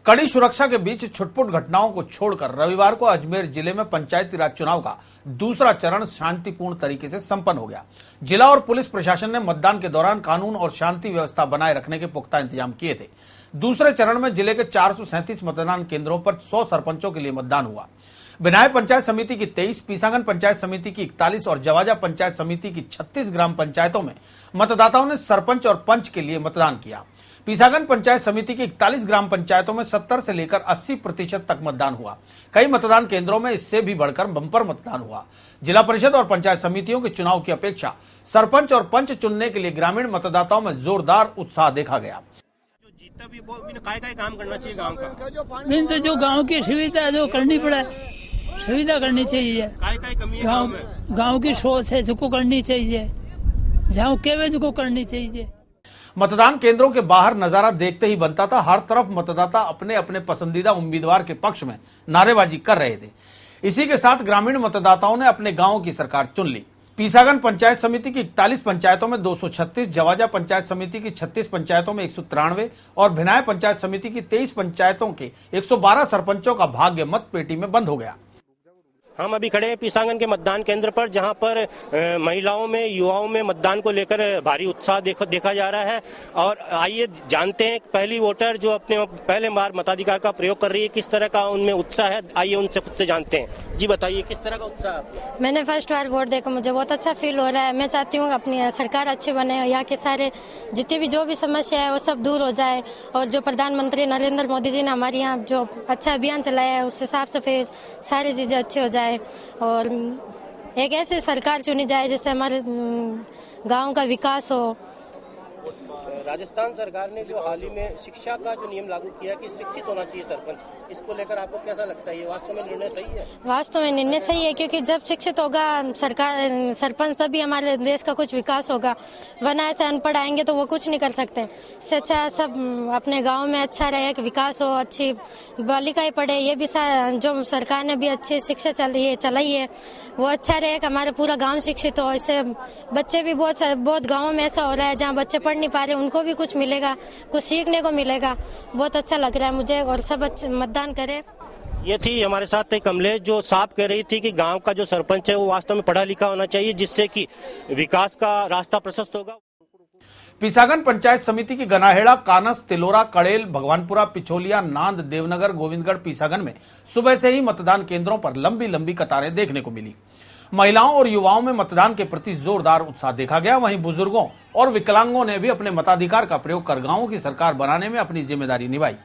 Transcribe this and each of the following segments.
कड़ी सुरक्षा के बीच छुटपुट घटनाओं को छोड़कर रविवार को अजमेर जिले में पंचायती राज चुनाव का दूसरा चरण शांतिपूर्ण तरीके से संपन्न हो गया। जिला और पुलिस प्रशासन ने मतदान के दौरान कानून और शांति व्यवस्था बनाए रखने के पुख्ता इंतजाम किए थे। दूसरे चरण में जिले के 437 मतदान केंद्रों पर 100 सरपंचों के लिए मतदान हुआ। बिनाय पंचायत समिति की 23, पीसागन पंचायत समिति की 41 और जवाजा पंचायत समिति की 36 ग्राम पंचायतों में मतदाताओं ने सरपंच और पंच के लिए मतदान किया। पीसागन पंचायत समिति की 41 ग्राम पंचायतों में 70 से लेकर 80% तक मतदान हुआ। कई मतदान केंद्रों में इससे भी बढ़कर बंपर मतदान हुआ। जिला परिषद और पंचायत समितियों के चुनाव की अपेक्षा सरपंच और पंच चुनने के लिए ग्रामीण मतदाताओं में जोरदार उत्साह देखा गया। काय काम करना चाहिए गांव का? मेन तो जो गांव की सुविधा जो करनी पड़े, सुविधा करनी चाहिए। काय कमी है गांव की सोच है जो करनी चाहिए, जहाँ केवे जो करनी चाहिए। मतदान केंद्रों के बाहर नजारा देखते ही बनता था, हर तरफ मतदाता अपने अपने पसंदीदा उम्मीदवार के पक्ष में नारेबाजी कर रहे थे। इसी के साथ ग्रामीण मतदाताओं ने अपने गांव की सरकार चुन ली। पीसागन पंचायत समिति की 41 पंचायतों में 236, जवाजा पंचायत समिति की 36 पंचायतों में 193 और भिनाय पंचायत समिति की 23 पंचायतों के 112 सरपंचों का भाग्य मत पेटी में बंद हो गया। हम अभी खड़े हैं पीसागन के मतदान केंद्र पर, जहां पर महिलाओं में, युवाओं में मतदान को लेकर भारी उत्साह देखा जा रहा है। और आइए जानते हैं पहली वोटर जो अपने पहले बार मताधिकार का प्रयोग कर रही है, किस तरह का उनमें उत्साह है। आइए उनसे खुद से जानते हैं। जी बताइए, किस तरह का उत्साह है? मैंने फर्स्ट बार वोट देकर मुझे बहुत अच्छा फील हो रहा है। मैं चाहती हूँ अपनी सरकार अच्छी बने, यहाँ के सारे जितनी भी जो भी समस्या है वो सब दूर हो जाए। और जो प्रधानमंत्री नरेंद्र मोदी जी ने हमारे यहाँ जो अच्छा अभियान चलाया है, उससे साफ सफाई सारी चीजें अच्छी हो जाए और एक ऐसी सरकार चुनी जाए जिससे हमारे गांव का विकास हो। राजस्थान सरकार ने जो हाल ही में शिक्षा का जो नियम लागू किया कि शिक्षित होना चाहिए सरपंच, इसको लेकर आपको कैसा लगता है? ये वास्तव में निर्णय सही है? वास्तव में निर्णय सही है, क्योंकि जब शिक्षित होगा सरपंच तभी हमारे देश का कुछ विकास होगा। वरना ऐसे अनपढ़ आएंगे तो वो कुछ नहीं कर सकते। इससे अच्छा सब अपने गाँव में अच्छा रहे, विकास हो, अच्छी बालिकाएं पढ़े। ये भी जो सरकार ने भी अच्छी शिक्षा चलाई है वो अच्छा रहे कि हमारा पूरा गाँव शिक्षित हो। इससे बच्चे भी बहुत गाँवों में ऐसा हो रहा है जहाँ बच्चे पढ़ नहीं पा रहे, उनको भी कुछ मिलेगा, कुछ सीखने को मिलेगा। बहुत अच्छा लग रहा है मुझे और सब मतदान करें। ये थी हमारे साथ एक कमलेश जो साफ कह रही थी कि गांव का जो सरपंच है वो वास्तव में पढ़ा लिखा होना चाहिए, जिससे कि विकास का रास्ता प्रशस्त होगा। पीसागन पंचायत समिति की गनाहेड़ा, कानस, तिलोरा, कड़ेल, भगवानपुरा, पिछोलिया, नांद, देवनगर, गोविंदगढ़, पीसागन में सुबह से ही मतदान केंद्रों पर लंबी लंबी कतारें देखने को मिली। महिलाओं और युवाओं में मतदान के प्रति जोरदार उत्साह देखा गया। वहीं बुजुर्गों और विकलांगों ने भी अपने मताधिकार का प्रयोग कर गांवों की सरकार बनाने में अपनी जिम्मेदारी निभाई।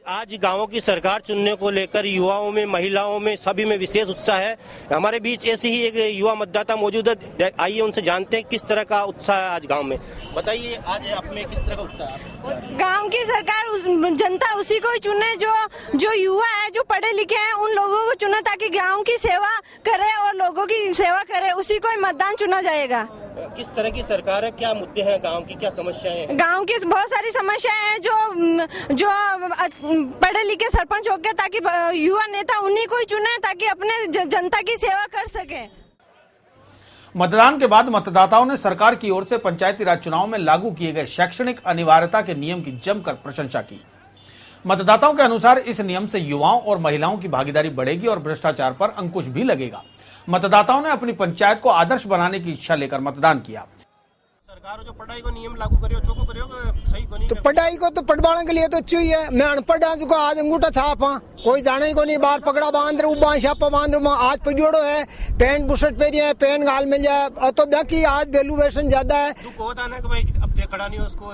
आज गांवों की सरकार चुनने को लेकर युवाओं में, महिलाओं में, सभी में विशेष उत्साह है। हमारे बीच ऐसे ही एक युवा मतदाता मौजूद है। आइए उनसे जानते हैं किस तरह का उत्साह है आज गांव में। बताइए, आज आप में किस तरह का उत्साह है? गांव की सरकार, जनता उसी को ही चुने जो युवा है, जो पढ़े लिखे हैं, उन लोगों को चुने ताकि गाँव की सेवा करे और लोगों की सेवा करे, उसी को ही मतदान चुना जाएगा। किस तरह की सरकार है? क्या मुद्दे हैं गांव की, क्या समस्याएं हैं? गांव की बहुत सारी समस्याएं हैं जो पढ़े लिखे सरपंच हो गए, ताकि युवा नेता उन्हीं को ही चुने ताकि अपने जनता की सेवा कर सके। मतदान के बाद मतदाताओं ने सरकार की ओर से पंचायती राज चुनाव में लागू किए गए शैक्षणिक अनिवार्यता के नियम की जमकर प्रशंसा की। मतदाताओं के अनुसार इस नियम से युवाओं और महिलाओं की भागीदारी बढ़ेगी और भ्रष्टाचार पर अंकुश भी लगेगा। मतदाताओं ने अपनी पंचायत को आदर्श बनाने की इच्छा लेकर मतदान किया। सरकार जो पढ़ाई को नियम लागू करियो, चोको करियो, सही को नहीं। तो पढ़ाई को तो पढ़वाने के लिए तो अच्छी ही है। मैं अनपढ़ हूँ, आज अंगूठा छाप हाँ, कोई जाने को नहीं। बाहर पकड़ा बांध रहे, उबा छापा बांध रहे। आज पजोड़ो है, पैंट बुशर्ट पहनी है, पेन गाल मिल जाए तो बाकी आज वैल्यूएशन ज्यादा है। खड़ा नहीं उसको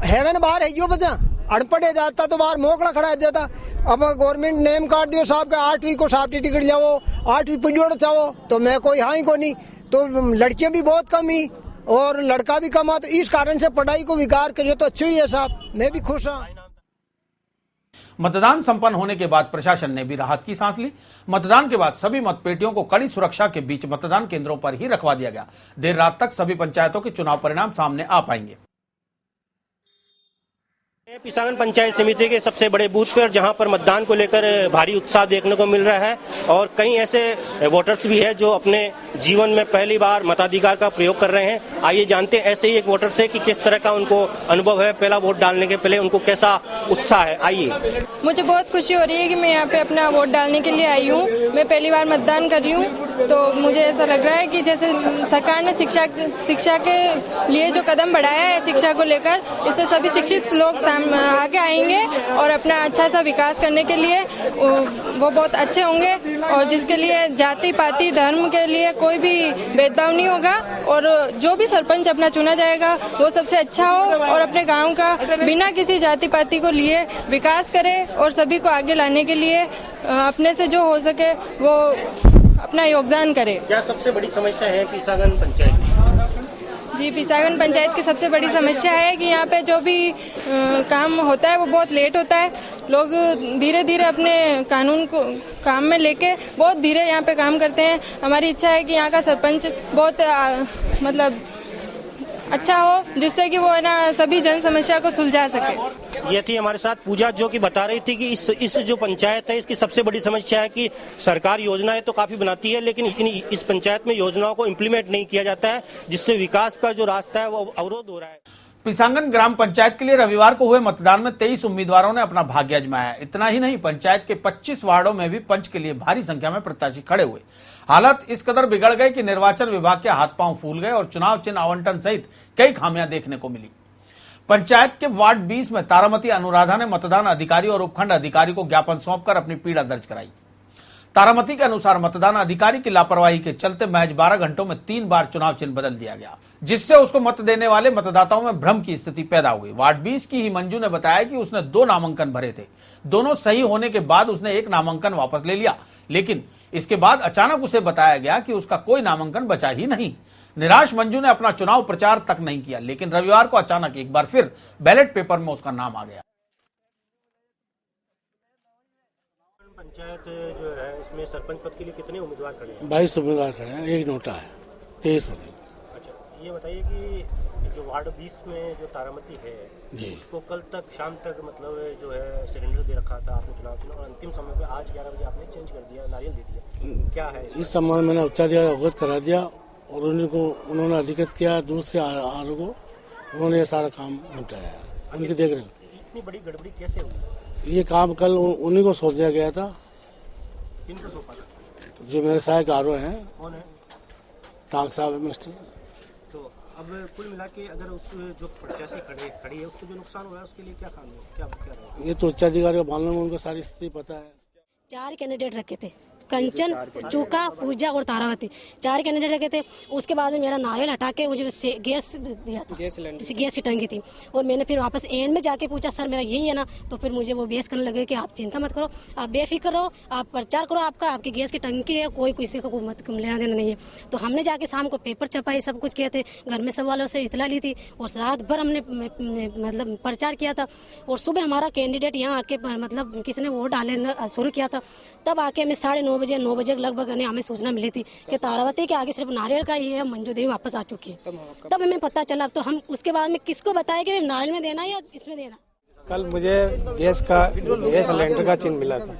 हेवन बाहर है जो बचा अनपढ़ जाता तो बाहर मोकड़ा खड़ा जाता। अब गवर्नमेंट नेम काट दियो साहब का 8वीं को साफ टिकट जाओ, 8वीं पजोड़ चाहो, तो मैं कोई हाँ ही को नहीं। तो लड़कियां भी बहुत कम ही और लड़का भी कम, तो इस कारण से पढ़ाई को विकार करिए तो अच्छी ही है साहब। मैं भी खुश हूँ। मतदान संपन्न होने के बाद प्रशासन ने भी राहत की सांस ली। मतदान के बाद सभी मतपेटियों को कड़ी सुरक्षा के बीच मतदान केंद्रों पर ही रखवा दिया गया। देर रात तक सभी पंचायतों के चुनाव परिणाम सामने आ पाएंगे। पिसांगन पंचायत समिति के सबसे बड़े बूथ पर जहां पर मतदान को लेकर भारी उत्साह देखने को मिल रहा है और कई ऐसे वोटर्स भी हैं जो अपने जीवन में पहली बार मताधिकार का प्रयोग कर रहे हैं। आइए जानते हैं ऐसे ही एक वोटर से कि किस तरह का उनको अनुभव है, पहला वोट डालने के पहले उनको कैसा उत्साह है। आइए। मुझे बहुत खुशी हो रही है कि मैं यहाँ पे अपना वोट डालने के लिए आई हूँ। मैं पहली बार मतदान कर रही हूँ तो मुझे ऐसा लग रहा है कि जैसे सरकार ने शिक्षा के लिए जो कदम बढ़ाया है शिक्षा को लेकर, इससे सभी शिक्षित लोग आगे आएंगे और अपना अच्छा सा विकास करने के लिए वो बहुत अच्छे होंगे और जिसके लिए जाति पाति धर्म के लिए कोई भी भेदभाव नहीं होगा और जो भी सरपंच अपना चुना जाएगा वो सबसे अच्छा हो और अपने गांव का बिना किसी जाति पाति को लिए विकास करे और सभी को आगे लाने के लिए अपने से जो हो सके वो अपना योगदान करे। क्या सबसे बड़ी समस्या है पिसांगन पंचायत की? जी, पिसांगन पंचायत की सबसे बड़ी समस्या है कि यहाँ पे जो भी काम होता है वो बहुत लेट होता है। लोग धीरे धीरे अपने कानून को काम में लेके बहुत धीरे यहाँ पे काम करते हैं। हमारी इच्छा है कि यहाँ का सरपंच बहुत मतलब अच्छा हो जिससे कि वो है ना सभी जन समस्या को सुलझा सके। ये थी हमारे साथ पूजा जो कि बता रही थी कि इस जो पंचायत है इसकी सबसे बड़ी समस्या है कि सरकार योजनाएं तो काफी बनाती है लेकिन इस पंचायत में योजनाओं को इम्प्लीमेंट नहीं किया जाता है जिससे विकास का जो रास्ता है वो अवरोध हो रहा है। पिसांगन ग्राम पंचायत के लिए रविवार को हुए मतदान में 23 उम्मीदवारों ने अपना भाग्य आजमाया। इतना ही नहीं, पंचायत के 25 वार्डों में भी पंच के लिए भारी संख्या में प्रत्याशी खड़े हुए। हालत इस कदर बिगड़ गई कि निर्वाचन विभाग के हाथ पांव फूल गए और चुनाव चिन्ह आवंटन सहित कई खामियां देखने को मिली। पंचायत के वार्ड 20 में तारामती अनुराधा ने मतदान अधिकारी और उपखंड अधिकारी को ज्ञापन सौंपकर अपनी पीड़ा दर्ज कराई। तारामती के अनुसार मतदान अधिकारी की लापरवाही के चलते महज 12 घंटों में 3 बार चुनाव चिन्ह बदल दिया गया, जिससे उसको मत देने वाले मतदाताओं में भ्रम की स्थिति पैदा हो गई। वार्ड 20 की ही मंजू ने बताया कि उसने 2 नामांकन भरे थे। दोनों सही होने के बाद उसने 1 नामांकन वापस ले लिया, लेकिन इसके बाद अचानक उसे बताया गया कि उसका कोई नामांकन बचा ही नहीं। निराश मंजू ने अपना चुनाव प्रचार तक नहीं किया, लेकिन रविवार को अचानक एक बार फिर बैलेट पेपर में उसका नाम आ गया। पंचायत जो है इसमें सरपंच पद के लिए कितने उम्मीदवार खड़े हैं? 22 उम्मीदवार खड़े हैं, एक नोटा है, 23 हो गई। अच्छा, ये बताइए कि जो वार्ड 20 में जो तारामती है जी, उसको कल तक शाम तक मतलब जो है सिलेंडर दे रखा था आपने चुनाव और अंतिम समय पे आज 11 बजे आपने चेंज कर दिया, नारियल दे दिया, क्या है इस संबंध में मैंने उच्चाधिकारी अवगत करा दिया और उन्होंने अधिकृत किया दूसरे आर को, उन्होंने ये सारा काम निपटाया, उनकी देख रहे। इतनी बड़ी गड़बड़ी कैसे हुई? ये काम कल उन्हीं को सौंप दिया गया था। किनको सौंपा था? जो मेरे सहायक आर हैं। कौन है? टांग साहब मिस्टर। तो अब कुल मिला के अगर उस जो प्रत्याशी खड़ी है उसको जो नुकसान हुआ है उसके लिए क्या कानून क्या ये तो उच्चाधिकारी को मालूम है, उनको सारी स्थिति पता है। 4 कैंडिडेट रखे थे, कंचन, चूका, पूजा और तारावती, 4 कैंडिडेट रखे थे। उसके बाद में मेरा नारियल हटा के मुझे गैस दिया था, गैस की टंकी थी और मैंने फिर वापस एंड में जाके पूछा सर मेरा यही है ना, तो फिर मुझे वो बेस करने लगे कि आप चिंता मत करो, आप बेफिक्र रहो, आप प्रचार करो, आपकी गैस की टंकी है, कोई किसी को मत लेना देना नहीं है। तो हमने जाके शाम को पेपर छपाई, सब कुछ किए थे, घर में सब वालों से इतला ली थी और रात भर हमने मतलब प्रचार किया था और सुबह हमारा कैंडिडेट यहाँ आके मतलब किसी ने वोट डालना शुरू किया था। तब आके हमें 9:30 बजे लगभग हमें सूचना मिली थी कि तारावती के आगे सिर्फ नारियल का ही है, मंजू देवी वापस आ चुकी है। तब हमें पता चला, तो हम उसके बाद में किसको बताया कि नारियल में देना या इसमें देना। कल मुझे गैस सिलेंडर का चिन्ह मिला था।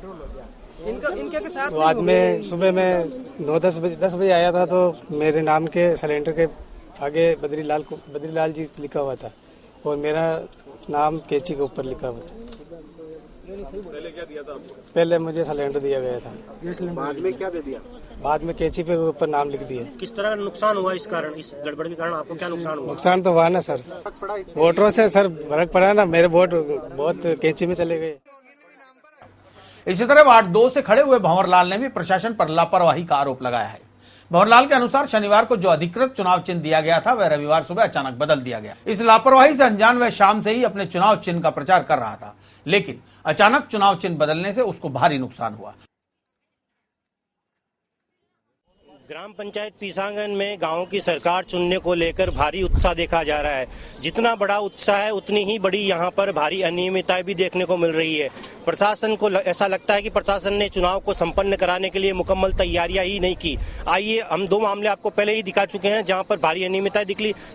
तो आज में सुबह में 10 बजे आया था तो मेरे नाम के सिलेंडर के आगे बद्रीलाल जी लिखा हुआ था और मेरा नाम केची के ऊपर लिखा हुआ था। पहले क्या दिया था आपको? पहले मुझे सिलेंडर दिया गया था। बाद में क्या दे दिया? बाद में केची पे ऊपर नाम लिख दिया। किस तरह का नुकसान हुआ इस कारण, इस गड़बड़ के कारण आपको क्या नुकसान हुआ? नुकसान तो हुआ ना सर, वोटरों से सर फर्क पड़ा ना, मेरे वोट बहुत केची में चले गए। इसी तरह वार्ड 2 से खड़े हुए भंवरलाल ने भी प्रशासन पर लापरवाही का आरोप लगाया है। भंवरलाल के अनुसार शनिवार को जो अधिकृत चुनाव चिन्ह दिया गया था वह रविवार सुबह अचानक बदल दिया गया। इस लापरवाही से अनजान वह शाम से ही अपने चुनाव चिन्ह का प्रचार कर रहा था, लेकिन अचानक चुनाव चिन्ह बदलने से उसको भारी नुकसान हुआ। ग्राम पंचायत पीसांगन में गांव की सरकार चुनने को लेकर भारी उत्साह देखा जा रहा है। जितना बड़ा उत्साह है उतनी ही बड़ी यहां पर भारी अनियमितताएं भी देखने को मिल रही है। प्रशासन को ऐसा लगता है कि प्रशासन ने चुनाव को संपन्न कराने के लिए मुकम्मल तैयारियां ही नहीं की। आइए हम 2 मामले आपको पहले ही दिखा चुके हैं जहां पर भारी अनियमितताएं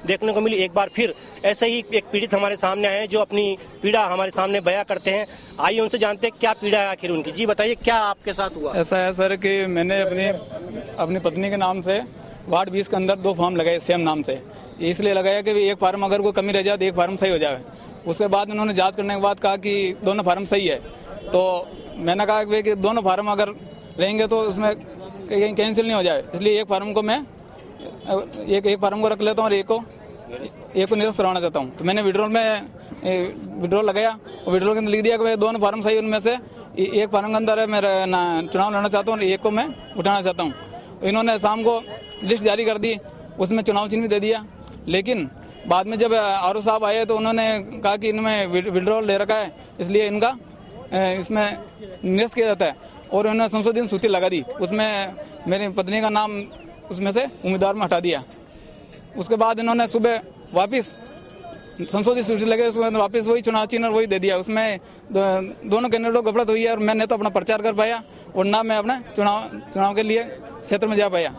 देखने को मिली। एक बार फिर ऐसे ही एक पीड़ित हमारे सामने आए जो अपनी पीड़ा हमारे सामने बयां करते हैं। आइए उनसे जानते हैं क्या पीड़ा है आखिर उनकी। जी बताइए, क्या आपके साथ हुआ? ऐसा है सर कि मैंने अपनी पत्नी के नाम से वार्ड 20 के अंदर 2 फॉर्म लगाए सेम नाम से। इसलिए लगाया कि एक फार्म अगर कोई कमी रह जाए तो एक फार्म सही हो जाए। उसके बाद उन्होंने जांच करने के बाद कहा कि दोनों फार्म सही है। तो मैंने कहा कि दोनों फार्म अगर रहेंगे तो उसमें कहीं कैंसिल नहीं हो जाए, इसलिए एक फार्म को मैं एक फार्म को रख लेता हूँ और एक को निरस्त करवाना चाहता हूँ। तो मैंने विड्रॉल लगाया और विड्रॉल के अंदर लिख दिया कि दोनों फार्म सही, उनमें से एक फार्म के अंदर मेरा चुनाव लड़ना चाहता हूँ और एक को मैं उठाना चाहता हूँ। इन्होंने शाम को लिस्ट जारी कर दी, उसमें चुनाव चिन्ह भी दे दिया। लेकिन बाद में जब आर.ओ. साहब आए तो उन्होंने कहा कि इनमें विड्रॉल ले रखा है, इसलिए इनका इसमें निरस्त किया जाता है। और उन्होंने संशोधित सूची लगा दी, उसमें मेरी पत्नी का नाम उसमें से उम्मीदवार में हटा दिया। उसके बाद इन्होंने सुबह वापस संशोधित सूची लगे, उसमें वापस वही चुनाव चिन्ह और वही दे दिया। उसमें दोनों कैंडिडेटों को गफलत हुई है और मैंने तो अपना प्रचार कर पाया और ना मैं अपने चुनाव के लिए क्षेत्र में जा पाया।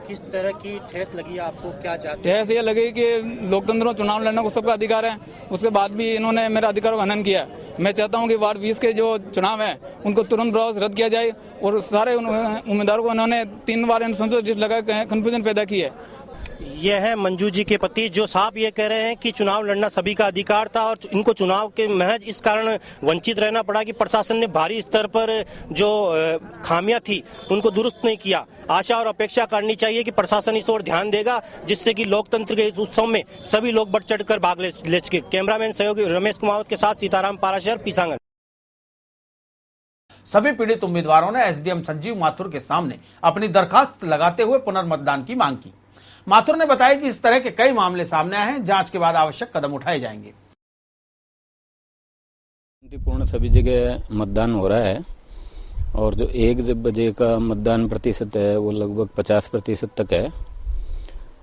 किस तरह की ठेस लगी आपको? क्या चाहते? ठेस ये लगी कि लोकतंत्र में चुनाव लड़ने को सबका अधिकार है, उसके बाद भी इन्होंने मेरा अधिकार का हनन किया। मैं चाहता हूं कि वार्ड 20 के जो चुनाव है उनको तुरंत रद्द किया जाए और सारे उम्मीदवारों को इन्होंने 3 बार संशोधित लगा कंफ्यूजन पैदा की है। यह है मंजू जी के पति जो साहब ये कह रहे हैं कि चुनाव लड़ना सभी का अधिकार था और इनको चुनाव के महज इस कारण वंचित रहना पड़ा कि प्रशासन ने भारी स्तर पर जो खामियां थी उनको दुरुस्त नहीं किया। आशा और अपेक्षा करनी चाहिए कि प्रशासन इस ओर ध्यान देगा, जिससे कि लोकतंत्र के इस उत्सव में सभी लोग बढ़ चढ़कर भाग ले सके। कैमरामैन सहयोगी रमेश कुमार के साथ सीताराम पाराशर, पीसांगन। सभी पीड़ित उम्मीदवारों ने एसडीएम संजीव माथुर के सामने अपनी दरखास्त लगाते हुए पुनर्मतदान की मांग की। माथुर ने बताया कि इस तरह के कई मामले सामने आए हैं, जांच के बाद आवश्यक कदम उठाए जाएंगे। शांतिपूर्ण सभी जगह मतदान हो रहा है और जो 1 बजे का मतदान प्रतिशत है वो लगभग 50% तक है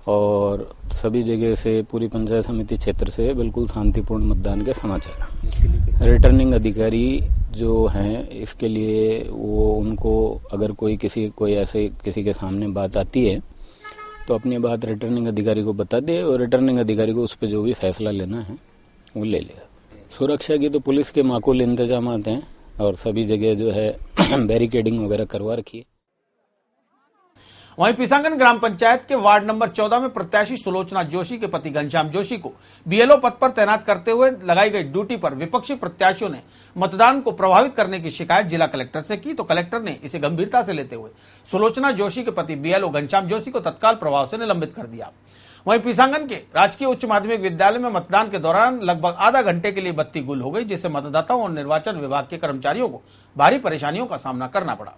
और सभी जगह से पूरी पंचायत समिति क्षेत्र से बिल्कुल शांतिपूर्ण मतदान के समाचार। रिटर्निंग अधिकारी जो हैं इसके लिए वो उनको अगर कोई ऐसे किसी के सामने बात आती है तो अपनी बात रिटर्निंग अधिकारी को बता दे और रिटर्निंग अधिकारी को उस पर जो भी फैसला लेना है वो ले लेगा। सुरक्षा की तो पुलिस के माकूल इंतजाम हैं और सभी जगह जो है बैरिकेडिंग वगैरह करवा रखी है। वहीं पीसांगन ग्राम पंचायत के वार्ड नंबर 14 में प्रत्याशी सुलोचना जोशी के पति घनश्याम जोशी को बीएलओ पद पर तैनात करते हुए लगाई गई ड्यूटी पर विपक्षी प्रत्याशियों ने मतदान को प्रभावित करने की शिकायत जिला कलेक्टर से की, तो कलेक्टर ने इसे गंभीरता से लेते हुए सुलोचना जोशी के पति बीएलओ घनश्याम जोशी को तत्काल प्रभाव से निलंबित कर दिया। वहीं पीसांगन के राजकीय उच्च माध्यमिक विद्यालय में मतदान के दौरान लगभग आधा घंटे के लिए बत्ती गुल हो गई, जिससे मतदाताओं और निर्वाचन विभाग के कर्मचारियों को भारी परेशानियों का सामना करना पड़ा।